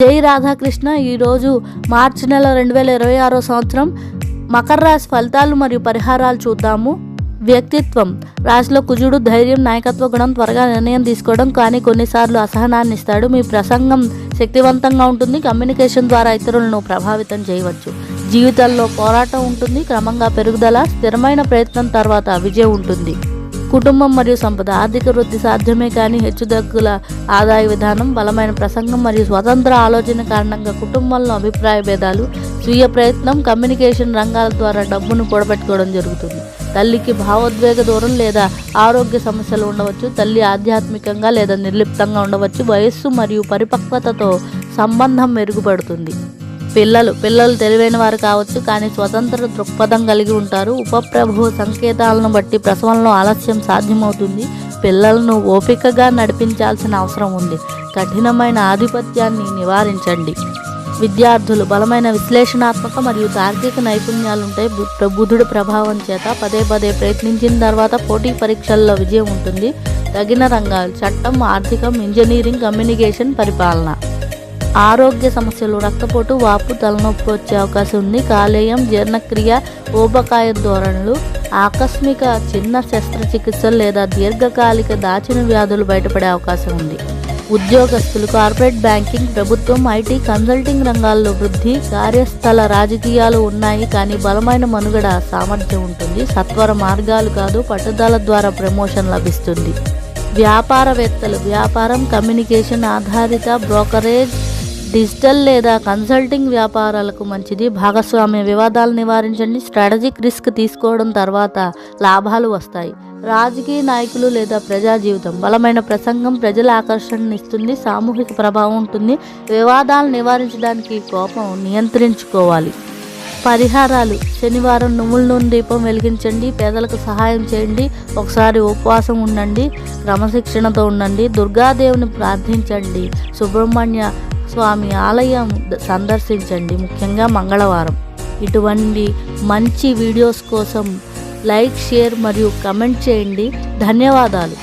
జై రాధాకృష్ణ. ఈరోజు మార్చి నెల 2026 సంవత్సరం మకర రాశి ఫలితాలు మరియు పరిహారాలు చూద్దాము. వ్యక్తిత్వం. రాశిలో కుజుడు ధైర్యం, నాయకత్వ గుణం, త్వరగా నిర్ణయం తీసుకోవడం, కానీ కొన్నిసార్లు అసహనాన్ని ఇస్తాడు. మీ ప్రసంగం శక్తివంతంగా ఉంటుంది. కమ్యూనికేషన్ ద్వారా ఇతరులను ప్రభావితం చేయవచ్చు. జీవితంలో పోరాటం ఉంటుంది. క్రమంగా పెరుగుదల, స్థిరమైన ప్రయత్నం తర్వాత విజయం ఉంటుంది. కుటుంబం మరియు సంపద. ఆర్థిక వృద్ధి సాధ్యమే, కానీ హెచ్చుతగ్గుల ఆదాయ విధానం, బలమైన ప్రసంగం మరియు స్వతంత్ర ఆలోచన కారణంగా కుటుంబంలో అభిప్రాయ భేదాలు, స్వీయ ప్రయత్నం, కమ్యూనికేషన్ రంగాల ద్వారా డబ్బును కూడబెట్టుకోవడం జరుగుతుంది. తల్లికి భావోద్వేగ దూరం లేదా ఆరోగ్య సమస్యలు ఉండవచ్చు. తల్లి ఆధ్యాత్మికంగా లేదా నిర్లిప్తంగా ఉండవచ్చు. వయస్సు మరియు పరిపక్వతతో సంబంధం మెరుగుపడుతుంది. పిల్లలు తెలివైన వారు కావచ్చు, కానీ స్వతంత్ర దృక్పథం కలిగి ఉంటారు. ఉపప్రభు సంకేతాలను బట్టి ప్రసవంలో ఆలస్యం సాధ్యమవుతుంది. పిల్లలను ఓపికగా నడిపించాల్సిన అవసరం ఉంది. కఠినమైన ఆధిపత్యాన్ని నివారించండి. విద్యార్థులు. బలమైన విశ్లేషణాత్మక మరియు తార్కిక నైపుణ్యాలుంటాయి. బుధుడి ప్రభావం చేత పదే ప్రయత్నించిన తర్వాత పోటీ పరీక్షల్లో విజయం ఉంటుంది. తగిన రంగాలు. చట్టం, ఆర్థికం, ఇంజనీరింగ్, కమ్యూనికేషన్, పరిపాలన. ఆరోగ్య సమస్యలు. రక్తపోటు, వాపు, తలనొప్పి వచ్చే అవకాశం ఉంది. కాలేయం, జీర్ణక్రియ, ఊబకాయ ధోరణులు, ఆకస్మిక చిన్న శస్త్రచికిత్సలు లేదా దీర్ఘకాలిక దాచిన వ్యాధులు బయటపడే అవకాశం ఉంది. ఉద్యోగస్తులు. కార్పొరేట్ బ్యాంకింగ్, ప్రభుత్వం, ఐటీ, కన్సల్టింగ్ రంగాల్లో వృద్ధి. కార్యస్థల రాజకీయాలు ఉన్నాయి, కానీ బలమైన మనుగడ సామర్థ్యం ఉంటుంది. సత్వర మార్గాలు కాదు, పట్టుదల ద్వారా ప్రమోషన్ లభిస్తుంది. వ్యాపారవేత్తలు. వ్యాపారం, కమ్యూనికేషన్ ఆధారిత బ్రోకరేజ్, డిజిటల్ లేదా కన్సల్టింగ్ వ్యాపారాలకు మంచిది. భాగస్వామ్య వివాదాలు నివారించండి. స్ట్రాటజిక్ రిస్క్ తీసుకోవడం తర్వాత లాభాలు వస్తాయి. రాజకీయ నాయకులు లేదా ప్రజా జీవితం. బలమైన ప్రసంగం ప్రజల ఆకర్షణనిస్తుంది. సామూహిక ప్రభావం ఉంటుంది. వివాదాలు నివారించడానికి కోపం నియంత్రించుకోవాలి. పరిహారాలు. శనివారం నువ్వుల నూనె దీపం వెలిగించండి. పేదలకు సహాయం చేయండి. ఒకసారి ఉపవాసం ఉండండి. క్రమశిక్షణతో ఉండండి. దుర్గాదేవిని ప్రార్థించండి. సుబ్రహ్మణ్య స్వామి ఆలయం సందర్శించండి, ముఖ్యంగా మంగళవారం. ఇటువంటి మంచి వీడియోస్ కోసం లైక్, షేర్ మరియు కమెంట్ చేయండి. ధన్యవాదాలు.